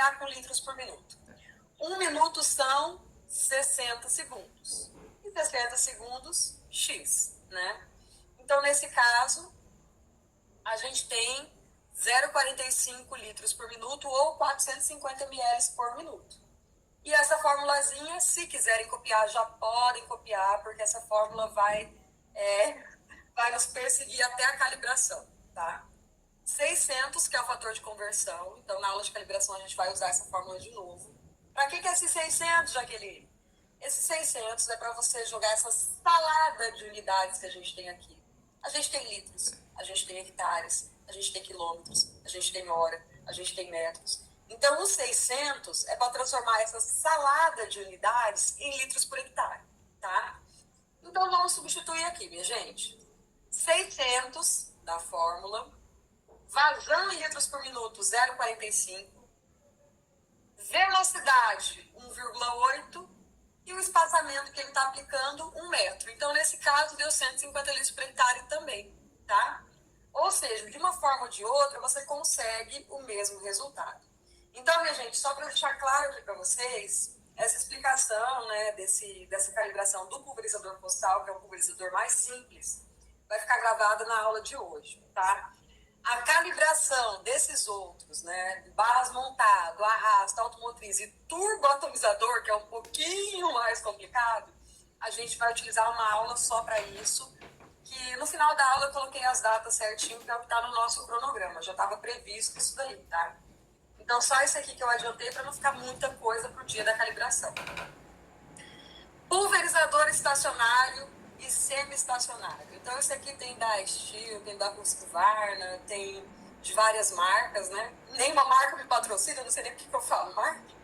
trabalhar com litros por minuto. 1 minuto são 60 segundos. E 60 segundos, X, né? Então, nesse caso, a gente tem 0,45 litros por minuto ou 450 ml por minuto. E essa formulazinha, se quiserem copiar, já podem copiar, porque essa fórmula vai nos perseguir até a calibração, tá? 600, que é o fator de conversão. Então, na aula de calibração, a gente vai usar essa fórmula de novo. Para que é esse 600, Jaqueline? Esse 600 é para você jogar essa salada de unidades que a gente tem aqui. A gente tem litros, a gente tem hectares, a gente tem quilômetros, a gente tem hora, a gente tem metros. Então, o 600 é para transformar essa salada de unidades em litros por hectare, tá? Então, vamos substituir aqui, minha gente. 600 da fórmula, vazão em litros por minuto 0,45, velocidade 1,8 e o espaçamento que ele está aplicando 1 metro. Então, nesse caso, deu 150 litros por hectare também, tá? Ou seja, de uma forma ou de outra, você consegue o mesmo resultado. Então, minha gente, só para deixar claro aqui para vocês, essa explicação, né, dessa calibração do pulverizador postal, que é um pulverizador mais simples, vai ficar gravada na aula de hoje, tá? A calibração desses outros, né, barras montado, arrasto, automotriz e turboatomizador, que é um pouquinho mais complicado, a gente vai utilizar uma aula só para isso, que no final da aula eu coloquei as datas certinho, que é o que está no nosso cronograma, já estava previsto isso daí, tá? Então, só isso aqui que eu adiantei para não ficar muita coisa para o dia da calibração. Pulverizador estacionário e semi-estacionário. Então, esse aqui tem da Steel, tem da Husqvarna, tem de várias marcas, né? Nenhuma marca me patrocina, não sei nem o que eu falo, marca.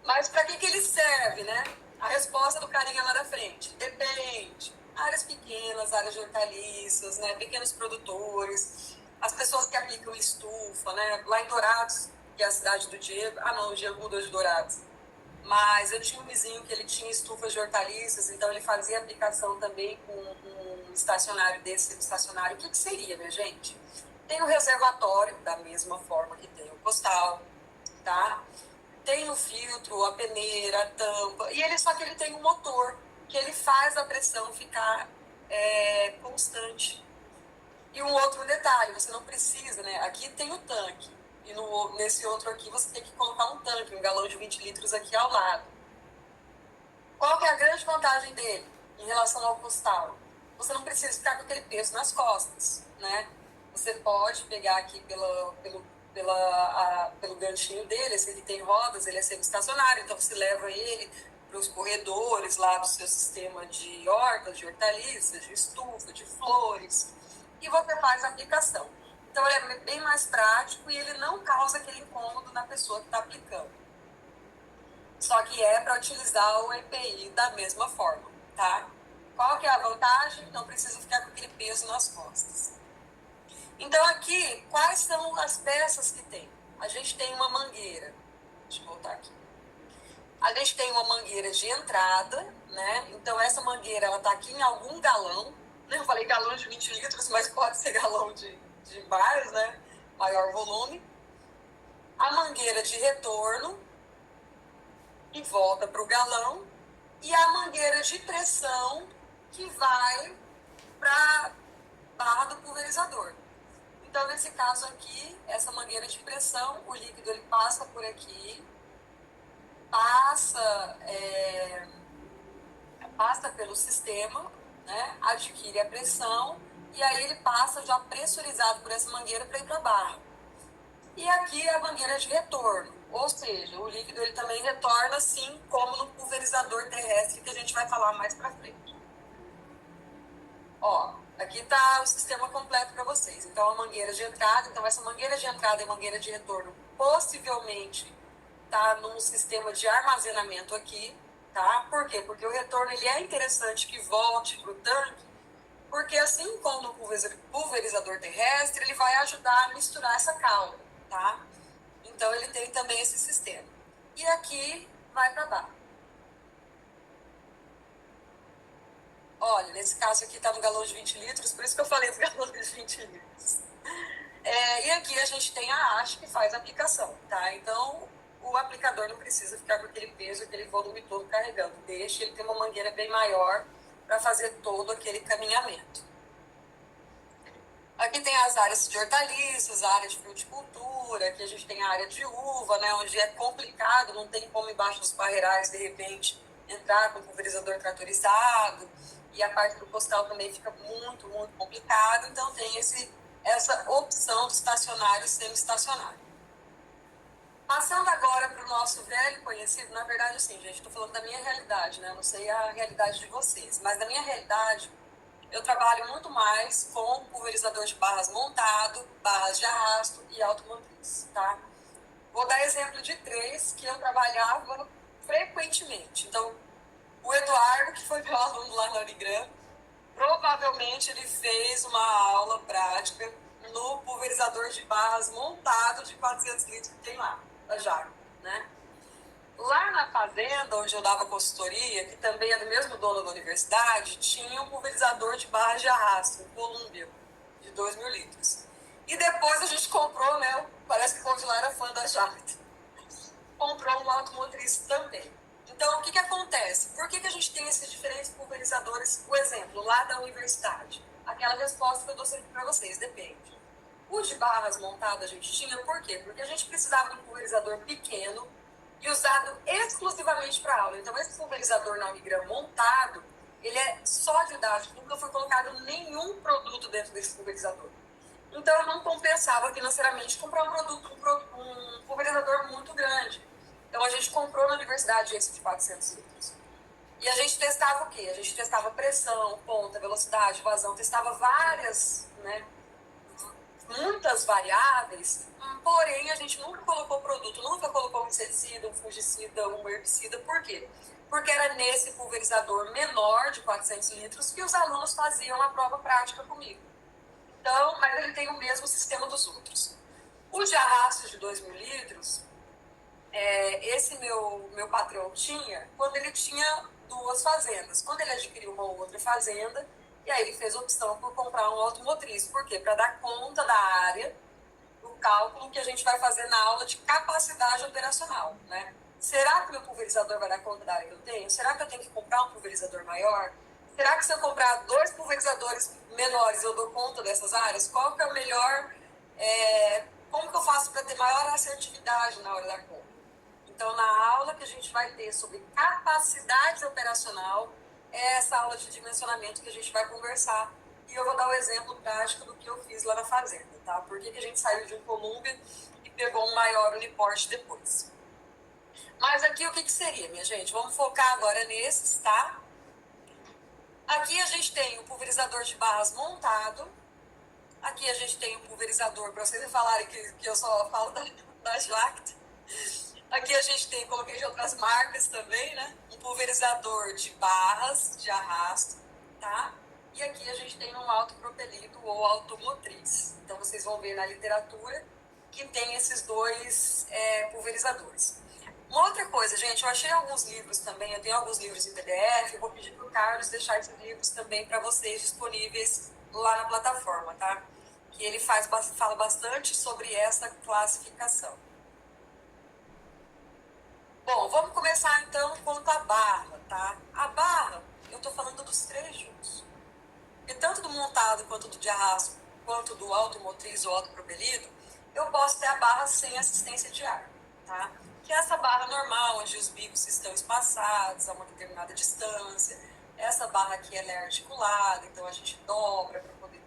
Mas para que ele serve, né? A resposta do carinha lá da frente. Depende. Áreas pequenas, áreas de hortaliças, né? Pequenos produtores, as pessoas que aplicam estufa, né? Lá em Dourados, que é a cidade do Diego. Ah, não, o Diego mudou de Dourados. Mas eu tinha um vizinho que ele tinha estufas de hortaliças, então ele fazia aplicação também com um estacionário desse, um estacionário. O que seria, minha gente? Tem o reservatório, da mesma forma que tem o postal, tá? Tem o filtro, a peneira, a tampa, e só que ele tem um motor, que ele faz a pressão ficar constante. E um outro detalhe, você não precisa, né? Aqui tem o tanque. E nesse outro aqui você tem que colocar um tanque, um galão de 20 litros aqui ao lado. Qual que é a grande vantagem dele em relação ao postal? Você não precisa ficar com aquele peso nas costas, né? Você pode pegar aqui pelo ganchinho dele, se ele tem rodas, ele é semi-estacionário, então você leva ele para os corredores lá do seu sistema de hortas, de hortaliças, de estufa, de flores, e você faz a aplicação. Então, ele é bem mais prático e ele não causa aquele incômodo na pessoa que está aplicando. Só que é para utilizar o EPI da mesma forma, tá? Qual que é a vantagem? Não precisa ficar com aquele peso nas costas. Então, aqui, quais são as peças que tem? A gente tem uma mangueira. Deixa eu voltar aqui. A gente tem uma mangueira de entrada, né? Então, essa mangueira, ela está aqui em algum galão. Eu falei galão de 20 litros, mas pode ser galão de mais, né? Maior volume. A mangueira de retorno, que volta para o galão. E a mangueira de pressão, que vai para a barra do pulverizador. Então, nesse caso aqui, essa mangueira de pressão, o líquido ele passa por aqui, passa pelo sistema, né, adquire a pressão, e aí ele passa já pressurizado por essa mangueira para ir para a barra. E aqui é a mangueira de retorno, ou seja, o líquido ele também retorna assim como no pulverizador terrestre, que a gente vai falar mais para frente. Ó, aqui está o sistema completo para vocês. Então, a mangueira de entrada, então essa mangueira de entrada e mangueira de retorno possivelmente está num sistema de armazenamento aqui, tá? Por quê? Porque o retorno ele é interessante que volte para o tanque, porque assim como no pulverizador terrestre, ele vai ajudar a misturar essa calda, tá? Então, ele tem também esse sistema. E aqui vai para baixo. Olha, nesse caso aqui está no galão de 20 litros, por isso que eu falei dos galões de 20 litros. E aqui a gente tem a haste que faz a aplicação, tá? Então, o aplicador não precisa ficar com aquele peso, aquele volume todo carregando. Deixa ele ter uma mangueira bem maior para fazer todo aquele caminhamento. Aqui tem as áreas de hortaliças, a área de fruticultura, aqui a gente tem a área de uva, né, onde é complicado, não tem como embaixo dos barreirais, de repente, entrar com pulverizador tratorizado, e a parte do postal também fica muito, muito complicado, então tem essa opção de estacionário e semi-estacionário. Passando agora para o nosso velho conhecido, na verdade, assim, gente, estou falando da minha realidade, né, eu não sei a realidade de vocês, mas da minha realidade, eu trabalho muito mais com pulverizador de barras montado, barras de arrasto e automotriz, tá? Vou dar exemplo de 3 que eu trabalhava frequentemente. Então, o Eduardo, que foi meu aluno lá na Unigram, provavelmente ele fez uma aula prática no pulverizador de barras montado de 400 litros que tem lá, da Jaco, né? Lá na fazenda, onde eu dava consultoria, que também é do mesmo dono da universidade, tinha um pulverizador de barra de arrasto, um Columbia, de 2.000 litros. E depois a gente comprou, né? Parece que o povo de lá era fã da Jacta. Comprou um automotriz também. Então, o que acontece? Por que a gente tem esses diferentes pulverizadores? O exemplo, lá da universidade. Aquela resposta que eu dou sempre para vocês, depende. O de barras montado a gente tinha, por quê? Porque a gente precisava de um pulverizador pequeno e usado exclusivamente para aula. Então, esse pulverizador na Unigram montado, ele é só didático, nunca foi colocado nenhum produto dentro desse pulverizador. Então, não compensava financeiramente comprar um pulverizador muito grande. Então, a gente comprou na universidade esse de 400 litros. E a gente testava o quê? A gente testava pressão, ponta, velocidade, vazão, testava várias, né, muitas variáveis, porém a gente nunca colocou produto, nunca colocou um inseticida, um fungicida, um herbicida. Por quê? Porque era nesse pulverizador menor de 400 litros que os alunos faziam a prova prática comigo. Então, mas ele tem o mesmo sistema dos outros. O de arrasto de 2.000 litros, esse meu patrão tinha quando ele tinha 2 fazendas. Quando ele adquiriu uma outra fazenda, e aí ele fez a opção por comprar um automotriz. Por quê? Para dar conta da área, do cálculo que a gente vai fazer na aula de capacidade operacional, né? Será que o meu pulverizador vai dar conta da área que eu tenho? Será que eu tenho que comprar um pulverizador maior? Será que se eu comprar 2 pulverizadores menores eu dou conta dessas áreas? Qual que é o melhor... como que eu faço para ter maior assertividade na hora da compra? Então, na aula que a gente vai ter sobre capacidade operacional, é essa aula de dimensionamento que a gente vai conversar. E eu vou dar o exemplo prático do que eu fiz lá na fazenda, tá? Por que a gente saiu de um Columbia e pegou um maior Uniporte depois. Mas aqui o que seria, minha gente? Vamos focar agora nesses, tá? Aqui a gente tem o pulverizador de barras montado. Aqui a gente tem o pulverizador, para vocês falarem que eu só falo da Jacta. Aqui a gente tem, coloquei de outras marcas também, né? Um pulverizador de barras de arrasto, tá? E aqui a gente tem um autopropelido ou automotriz. Então vocês vão ver na literatura que tem esses 2 pulverizadores. Uma outra coisa, gente, eu achei alguns livros também, eu tenho alguns livros em PDF, eu vou pedir para o Carlos deixar esses livros também para vocês disponíveis lá na plataforma, tá? Que ele fala bastante sobre essa classificação. Bom, vamos começar então quanto à barra, tá? A barra, eu tô falando dos 3 juntos. E tanto do montado quanto do de arrasto, quanto do automotriz ou autopropelido, eu posso ter a barra sem assistência de ar, tá? Que é essa barra normal, onde os bicos estão espaçados a uma determinada distância. Essa barra aqui ela é articulada, então a gente dobra para poder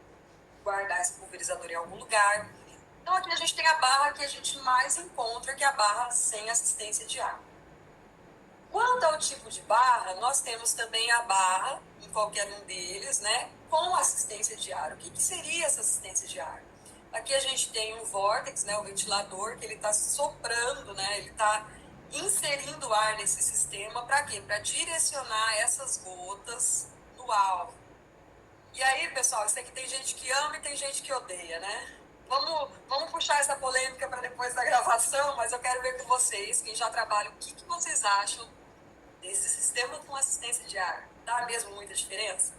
guardar esse pulverizador em algum lugar. Então aqui a gente tem a barra que a gente mais encontra, que é a barra sem assistência de ar. Quanto ao tipo de barra, nós temos também a barra, em qualquer um deles, né, com assistência de ar. O que seria essa assistência de ar? Aqui a gente tem um vórtex, né, o ventilador, que ele está soprando, né, ele está inserindo ar nesse sistema. Para quê? Para direcionar essas gotas no alvo. E aí, pessoal, eu sei que tem gente que ama e tem gente que odeia, né? Vamos puxar essa polêmica para depois da gravação, mas eu quero ver com vocês, quem já trabalha, o que vocês acham desse sistema com assistência de ar. Dá mesmo muita diferença?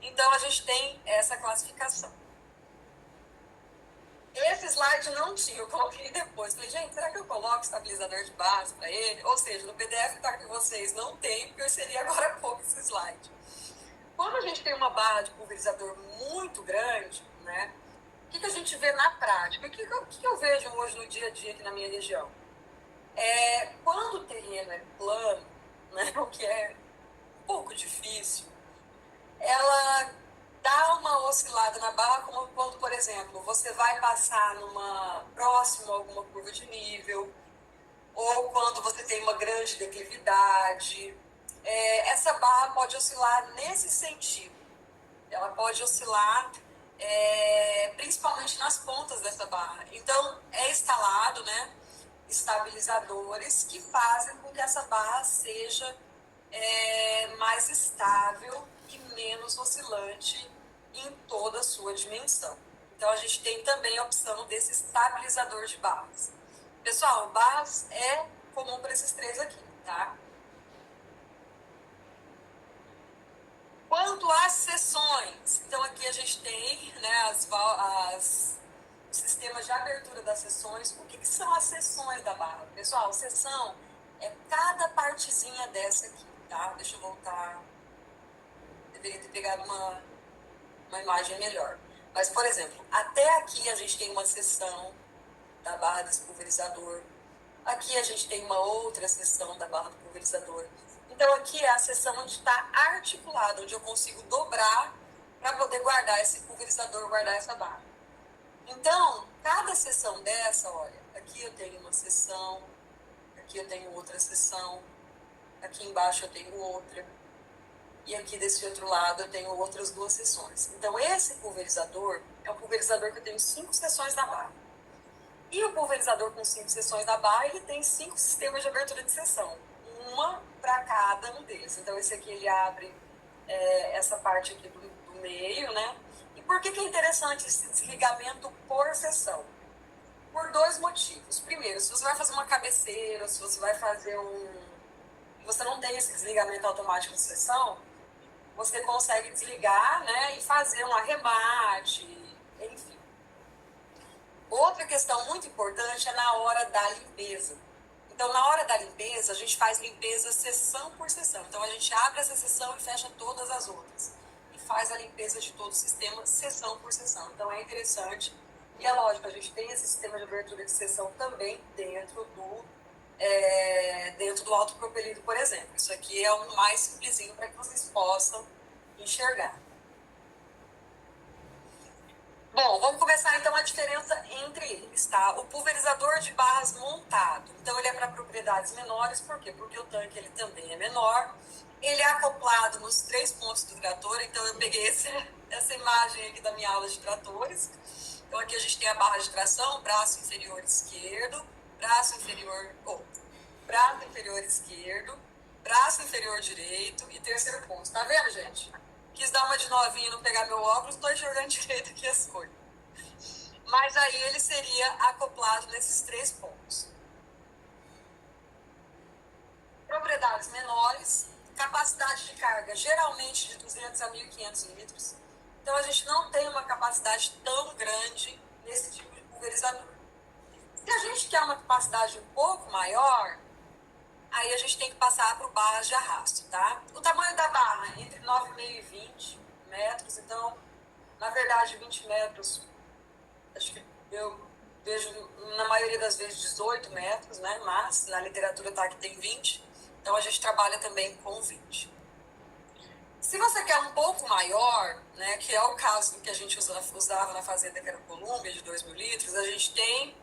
Então, a gente tem essa classificação. Esse slide não tinha, eu coloquei depois. Falei, gente, será que eu coloco estabilizador de base para ele? Ou seja, no PDF que tá com vocês não tem, porque eu inseri agora há pouco esse slide. Quando a gente tem uma barra de pulverizador muito grande, né, o que a gente vê na prática? O que eu vejo hoje no dia a dia aqui na minha região? Quando o terreno é plano, né, o que é um pouco difícil, ela dá uma oscilada na barra, como quando, por exemplo, você vai passar próximo a alguma curva de nível, ou quando você tem uma grande declividade. Essa barra pode oscilar nesse sentido. Ela pode oscilar principalmente nas pontas dessa barra. Então, é instalado, né, estabilizadores que fazem com que essa barra seja mais estável e menos oscilante em toda a sua dimensão. Então, a gente tem também a opção desse estabilizador de barras. Pessoal, barras é comum para esses três aqui, tá? Quanto às seções, então aqui a gente tem, né, os sistemas de abertura das seções. O que são as seções da barra? Pessoal, seção é cada partezinha dessa aqui, tá? Deixa eu voltar. Deveria ter pegado uma imagem melhor. Mas, por exemplo, até aqui a gente tem uma seção da barra desse pulverizador. Aqui a gente tem uma outra seção da barra do pulverizador. Então, aqui é a seção onde está articulado, onde eu consigo dobrar para poder guardar esse pulverizador, guardar essa barra. Então, cada seção dessa, olha, aqui eu tenho uma seção, aqui eu tenho outra seção, aqui embaixo eu tenho outra, e aqui desse outro lado eu tenho outras duas seções. Então, esse pulverizador é um pulverizador que eu tenho 5 seções da barra. E o pulverizador com 5 seções da barra, ele tem 5 sistemas de abertura de seção, uma para cada um deles. Então, esse aqui ele abre essa parte aqui do meio, né? E por que é interessante esse desligamento por seção? Por 2 motivos. Primeiro, se você vai fazer uma cabeceira, se você vai fazer você não tem esse desligamento automático de seção, você consegue desligar, né, e fazer um arremate, enfim. Outra questão muito importante é na hora da limpeza. Então, na hora da limpeza, a gente faz limpeza seção por seção. Então, a gente abre essa seção e fecha todas as outras. E faz a limpeza de todo o sistema, seção por seção. Então, é interessante. E é lógico, a gente tem esse sistema de abertura de seção também dentro do autopropelido, por exemplo. Isso aqui é o mais simplesinho para que vocês possam enxergar. Bom, vamos começar então a diferença entre eles, tá? O pulverizador de barras montado. Então, ele é para propriedades menores, por quê? Porque o tanque ele também é menor. Ele é acoplado nos 3 pontos do trator, então eu peguei essa imagem aqui da minha aula de tratores. Então, aqui a gente tem a barra de tração, braço inferior esquerdo, braço inferior esquerdo, braço inferior direito e terceiro ponto. Tá vendo, gente? Quis dar uma de novinha e não pegar meu óculos, estou enxergando direito aqui as coisas. Mas aí ele seria acoplado nesses 3 pontos. Propriedades menores, capacidade de carga geralmente de 200 a 1.500 litros. Então a gente não tem uma capacidade tão grande nesse tipo de pulverizador. Se a gente quer uma capacidade um pouco maior, aí a gente tem que passar para o barras de arrasto, tá? O tamanho da barra é entre 9,5 e 20 metros, então, na verdade, 20 metros, acho que eu vejo, na maioria das vezes, 18 metros, né? Mas na literatura tá que tem 20, então a gente trabalha também com 20. Se você quer um pouco maior, né, que é o caso do que a gente usava na fazenda, que era o Columbia, de 2.000 litros, a gente tem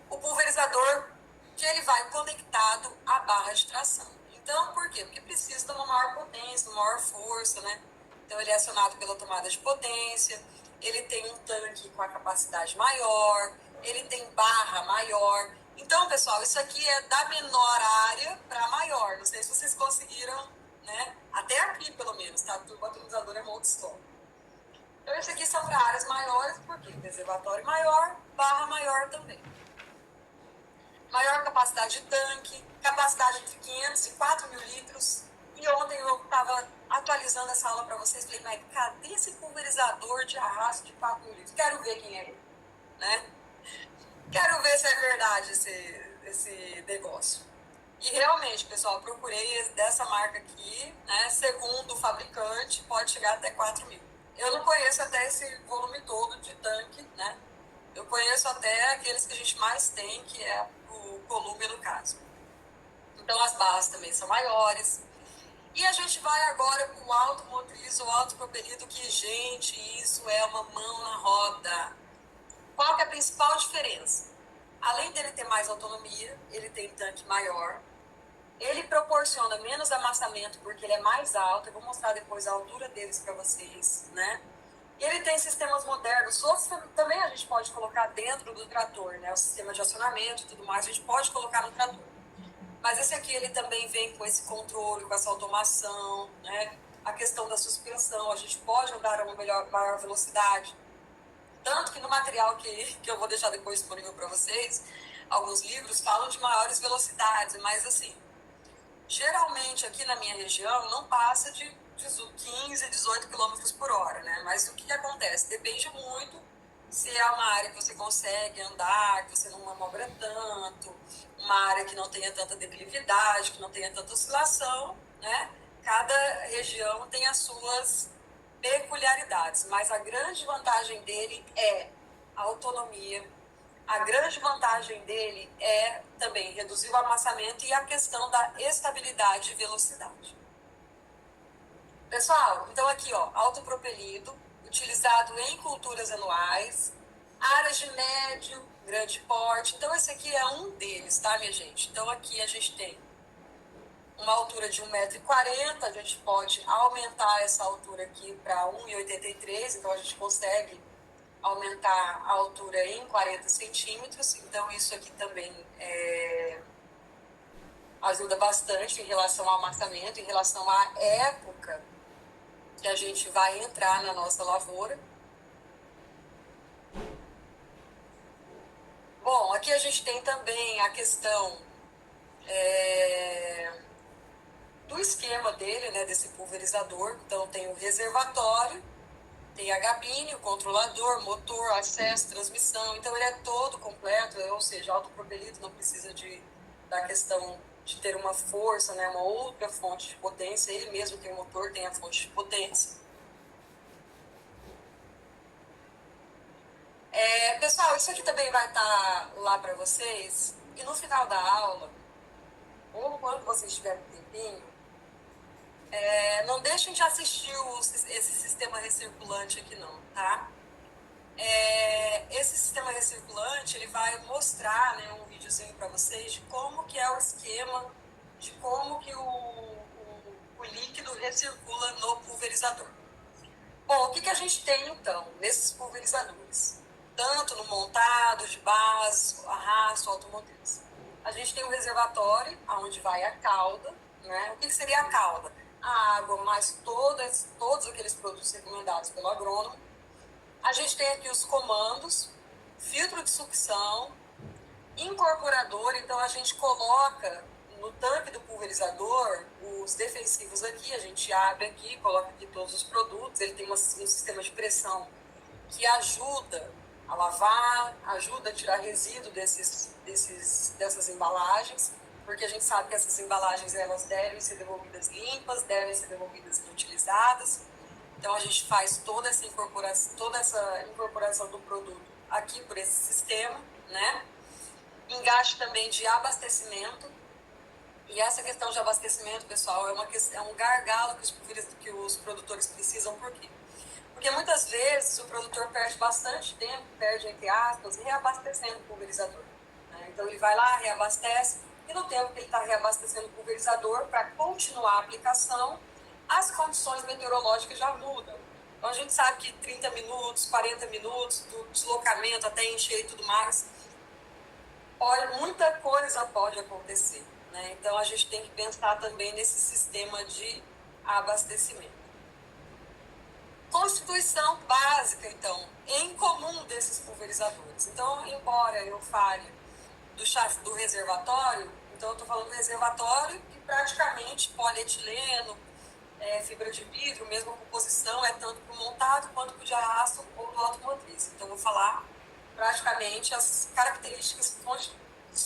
o pulverizador que ele vai conectado à barra de tração. Então, por quê? Porque precisa de uma maior potência, uma maior força, né? Então, ele é acionado pela tomada de potência, ele tem um tanque com a capacidade maior, ele tem barra maior. Então, pessoal, isso aqui é da menor área para maior. Não sei se vocês conseguiram, né? Até aqui, pelo menos, tá? O turboatomizador é uma outra história. Então, esse aqui são para áreas maiores, porque reservatório maior, barra maior também. Maior capacidade de tanque, capacidade entre 500 e 4.000 litros. E ontem eu estava atualizando essa aula para vocês, falei, mas cadê esse pulverizador de arrasto de 4.000 litros? Quero ver quem é ele, né? Quero ver se é verdade esse negócio. E realmente, pessoal, procurei dessa marca aqui, né? Segundo o fabricante, pode chegar até 4 mil. Eu não conheço até esse volume todo de tanque, né? Eu conheço até aqueles que a gente mais tem, que é o volume no caso. Então as barras também são maiores. E a gente vai agora com o automotriz ou autopropelido, que, gente, isso é uma mão na roda. Qual que é a principal diferença? Além dele ter mais autonomia, ele tem tanque maior, ele proporciona menos amassamento porque ele é mais alto. Eu vou mostrar depois a altura deles para vocês, né? E ele tem sistemas modernos. Outros também a gente pode colocar dentro do trator, né? O sistema de acionamento e tudo mais, a gente pode colocar no trator. Mas esse aqui, ele também vem com esse controle, com essa automação, né? A questão da suspensão, a gente pode andar a uma maior velocidade. Tanto que no material que eu vou deixar depois disponível para vocês, alguns livros falam de maiores velocidades, mas assim, geralmente aqui na minha região não passa de 15, 18 km por hora, né? Mas o que acontece? Depende muito se é uma área que você consegue andar, que você não manobra tanto, uma área que não tenha tanta declividade, que não tenha tanta oscilação, né? Cada região tem as suas peculiaridades, mas a grande vantagem dele é a autonomia. A grande vantagem dele é também reduzir o amassamento e a questão da estabilidade e velocidade. Pessoal, então aqui, ó, autopropelido, utilizado em culturas anuais, áreas de médio, grande porte. Então esse aqui é um deles, tá, minha gente? Então aqui a gente tem uma altura de 1,40 m, a gente pode aumentar essa altura aqui para 1,83 m, então a gente consegue aumentar a altura em 40 centímetros, então isso aqui também ajuda bastante em relação ao amassamento, em relação à época que a gente vai entrar na nossa lavoura. Bom, aqui a gente tem também a questão do esquema dele, né, desse pulverizador. Então tem o reservatório, tem a gabine, o controlador, motor, acesso, transmissão. Então ele é todo completo, ou seja, autopropelido, não precisa da questão de ter uma força, né, uma outra fonte de potência. Ele mesmo tem o motor, tem a fonte de potência. Pessoal, isso aqui também vai estar lá para vocês. E no final da aula, ou quando vocês tiverem um tempinho, não deixem de assistir esse sistema recirculante aqui não, tá? Esse sistema recirculante, ele vai mostrar, né, um videozinho para vocês de como que é o esquema, de como que o líquido recircula no pulverizador. Bom, o que a gente tem então nesses pulverizadores? Tanto no montado, de base, arrasto, automotriz. A gente tem um reservatório, onde vai a cauda, né? O que seria a cauda? A água, mais todos aqueles produtos recomendados pelo agrônomo. A gente tem aqui os comandos, filtro de sucção, incorporador, então a gente coloca no tanque do pulverizador os defensivos aqui, a gente abre aqui, coloca aqui todos os produtos, ele tem um sistema de pressão que ajuda a lavar, ajuda a tirar resíduo dessas embalagens, porque a gente sabe que essas embalagens elas devem ser devolvidas limpas, devem ser devolvidas inutilizadas. Então a gente faz toda essa incorporação do produto aqui por esse sistema, né? Engaixe também de abastecimento. E essa questão de abastecimento, pessoal, é um gargalo que os produtores precisam. Por quê? Porque muitas vezes o produtor perde bastante tempo, perde entre aspas, reabastecendo o pulverizador, né? Então ele vai lá, reabastece, e no tempo que ele está reabastecendo o pulverizador para continuar a aplicação, as condições meteorológicas já mudam. Então a gente sabe que 30 minutos, 40 minutos do deslocamento até encher e tudo mais, muita coisa pode acontecer, né? Então a gente tem que pensar também nesse sistema de abastecimento. Constituição básica, então, em comum desses pulverizadores. Então, embora eu fale do reservatório, então eu estou falando do reservatório que praticamente polietileno, fibra de vidro, mesma composição, é tanto para o montado quanto para o de arrasto ou do automotriz. Então, eu vou falar praticamente as características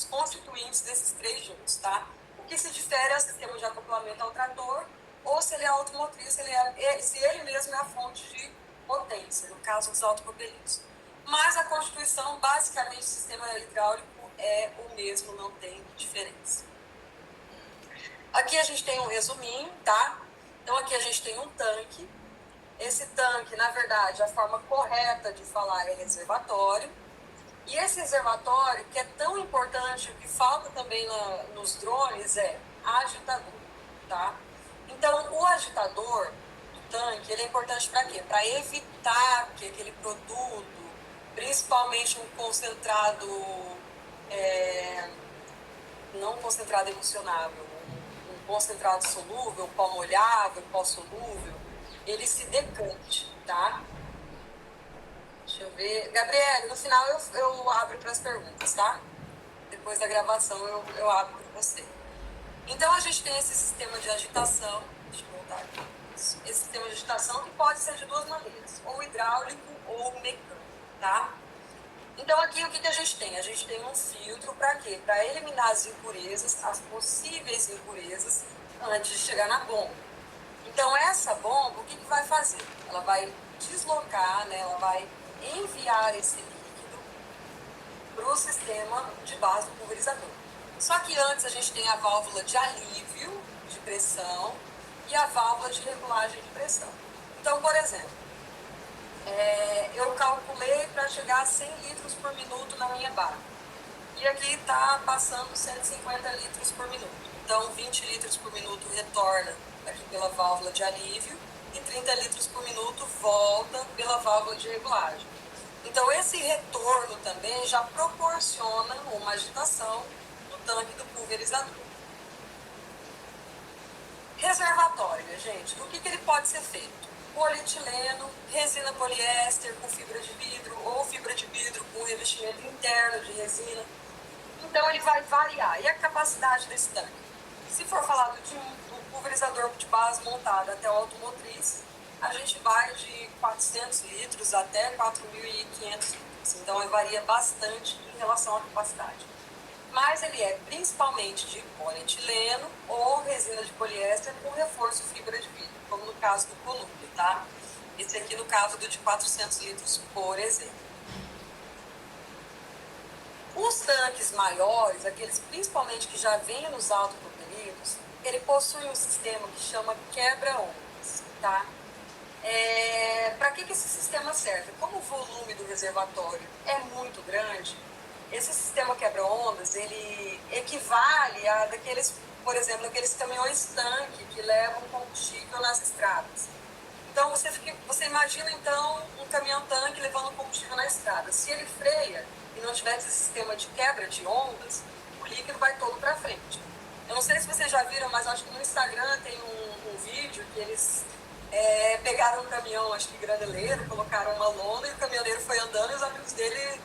constituintes desses três juntos, tá? O que se difere é o sistema de acoplamento ao trator, ou se ele é automotriz, se ele mesmo é a fonte de potência, no caso dos automobilistas. Mas a constituição, basicamente, do sistema hidráulico é o mesmo, não tem diferença. Aqui a gente tem um resuminho, tá? Então aqui a gente tem um tanque. Esse tanque, na verdade, a forma correta de falar é reservatório. E esse reservatório, que é tão importante, o que falta também nos drones é agitador, tá? Então, o agitador do tanque, ele é importante para quê? Para evitar que aquele produto, principalmente um concentrado, não concentrado emulsionável, um concentrado solúvel, pó molhável, pó solúvel, ele se decante, tá? Deixa eu ver. Gabriele, no final eu abro para as perguntas, tá? Depois da gravação eu abro para você. Então, a gente tem esse sistema de agitação, deixa eu voltar aqui, esse sistema de agitação que pode ser de duas maneiras, ou hidráulico ou mecânico, tá? Então, aqui o que a gente tem? A gente tem um filtro para quê? Para eliminar as impurezas, as possíveis impurezas, antes de chegar na bomba. Então, essa bomba, o que vai fazer? Ela vai deslocar, né? Ela vai enviar esse líquido para o sistema de base do pulverizador. Só que antes a gente tem a válvula de alívio de pressão e a válvula de regulagem de pressão. Então, por exemplo, eu calculei para chegar a 100 litros por minuto na minha barra. E aqui está passando 150 litros por minuto. Então, 20 litros por minuto retorna aqui pela válvula de alívio e 30 litros por minuto volta pela válvula de regulagem. Então, esse retorno também já proporciona uma agitação no tanque do pulverizador. Reservatório, gente, do que ele pode ser feito? Polietileno, resina poliéster com fibra de vidro ou fibra de vidro com revestimento interno de resina. Então, ele vai variar. E a capacidade desse tanque? Se for falado de um pulverizador de base montado até o automotriz, a gente vai de 400 litros até 4.500 litros. Então, varia bastante em relação à capacidade. Mas ele é principalmente de polietileno ou resina de poliéster com reforço fibra de vidro, como no caso do Columbia, tá? Esse aqui no caso do de 400 litros, por exemplo. Os tanques maiores, aqueles principalmente que já vêm nos autopropelidos, ele possui um sistema que chama quebra-ondas, tá? Para que esse sistema serve? Como o volume do reservatório é muito grande, esse sistema quebra-ondas, ele equivale a daqueles, por exemplo, aqueles caminhões tanque que levam combustível nas estradas. Então, você imagina, então, um caminhão tanque levando combustível na estrada. Se ele freia e não tiver esse sistema de quebra de ondas, o líquido vai todo para frente. Eu não sei se vocês já viram, mas acho que no Instagram tem um vídeo que eles pegaram um caminhão, acho que graneleiro, colocaram uma lona e o caminhoneiro foi andando e os amigos dele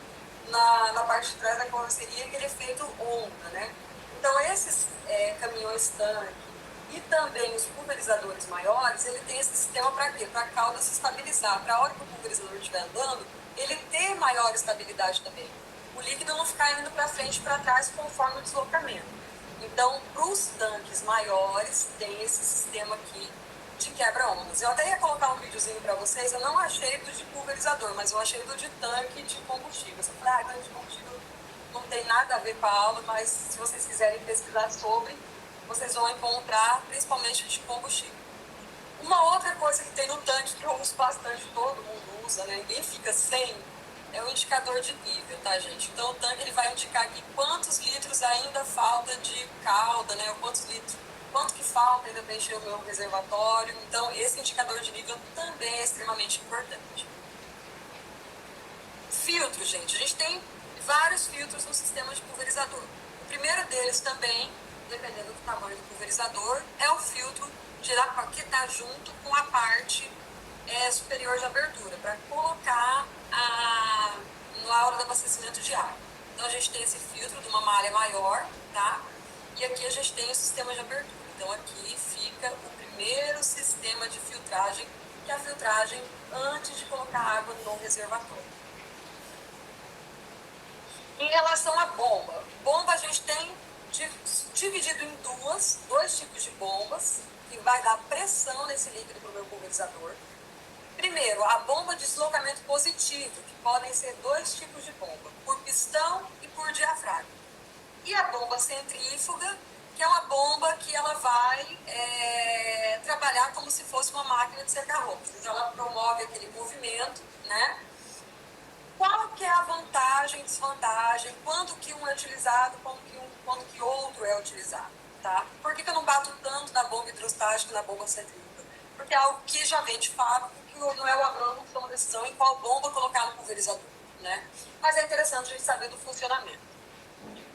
na parte de trás da carroceria, aquele efeito onda, né? Então, esses caminhões tanque e também os pulverizadores maiores, ele tem esse sistema para quê? Para a cauda se estabilizar. Para a hora que o pulverizador estiver andando, ele ter maior estabilidade também. O líquido não ficar indo para frente e para trás conforme o deslocamento. Então, para os tanques maiores, tem esse sistema aqui de quebra-ondas. Eu até ia colocar um videozinho para vocês, eu não achei do de pulverizador, mas eu achei do de tanque de combustível. Você fala, tanque de combustível não tem nada a ver com a aula, mas se vocês quiserem pesquisar sobre, vocês vão encontrar, principalmente de combustível. Uma outra coisa que tem no tanque, que eu uso bastante, todo mundo usa, né? Ninguém fica sem, é o indicador de nível, tá, gente? Então, o tanque ele vai indicar aqui quantos litros ainda falta de calda, né? Quanto que falta ainda para encher o meu reservatório. Então, esse indicador de nível também é extremamente importante. Filtro, gente. A gente tem vários filtros no sistema de pulverizador. O primeiro deles também, dependendo do tamanho do pulverizador, é o filtro que está junto com a parte superior de abertura, para colocar na hora do abastecimento de água. Então, a gente tem esse filtro de uma malha maior, tá? E aqui a gente tem o sistema de abertura. Então, aqui fica o primeiro sistema de filtragem, que é a filtragem antes de colocar água no reservatório. Em relação à bomba, bomba a gente tem dividido em dois tipos de bombas, que vai dar pressão nesse líquido para o meu pulverizador. Primeiro, a bomba de deslocamento positivo, que podem ser dois tipos de bomba, por pistão e por diafragma. E a bomba centrífuga, que é uma bomba que ela vai trabalhar como se fosse uma máquina de secar roupas. Então, ela promove aquele movimento, né? Qual que é a vantagem e desvantagem? Quando que um é utilizado, quando que outro é utilizado, tá? Por que eu não bato tanto na bomba hidrostática e na bomba centrífuga? Porque é algo que já vem de fábrica, que não é o agrônomo que toma decisão em qual bomba colocar no pulverizador, né? Mas é interessante a gente saber do funcionamento.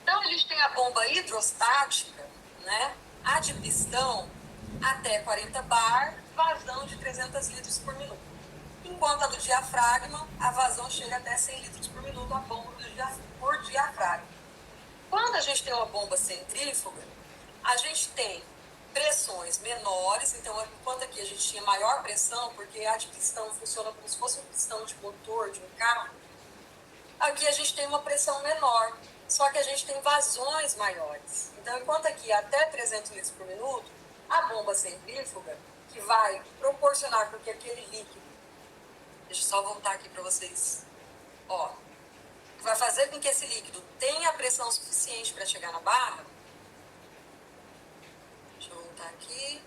Então, a gente tem a bomba hidrostática, né? A de pistão, até 40 bar, vazão de 300 litros por minuto. Enquanto a do diafragma, a vazão chega até 100 litros por minuto, a bomba por diafragma. Quando a gente tem uma bomba centrífuga, a gente tem pressões menores, então enquanto aqui a gente tinha maior pressão, porque a de pistão funciona como se fosse um pistão de motor de um carro, aqui a gente tem uma pressão menor, só que a gente tem vazões maiores. Então, enquanto aqui até 300 litros por minuto, a bomba centrífuga, que vai proporcionar com que aquele líquido, deixa eu só voltar aqui para vocês, ó, vai fazer com que esse líquido tenha pressão suficiente para chegar na barra. Deixa eu voltar aqui.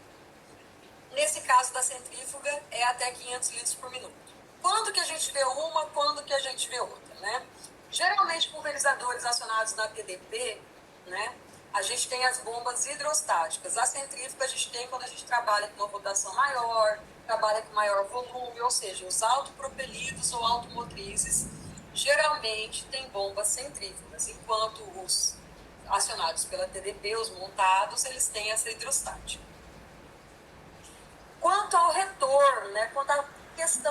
Nesse caso da centrífuga, é até 500 litros por minuto. Quando que a gente vê uma, quando que a gente vê outra, né? Geralmente, pulverizadores acionados na TDP, né? A gente tem as bombas hidrostáticas. A centrífuga a gente tem quando a gente trabalha com uma rotação maior, trabalha com maior volume, ou seja, os autopropelidos ou automotrizes geralmente tem bombas centrífugas, enquanto os acionados pela TDP, os montados, eles têm essa hidrostática. Quanto ao retorno, né, quanto à questão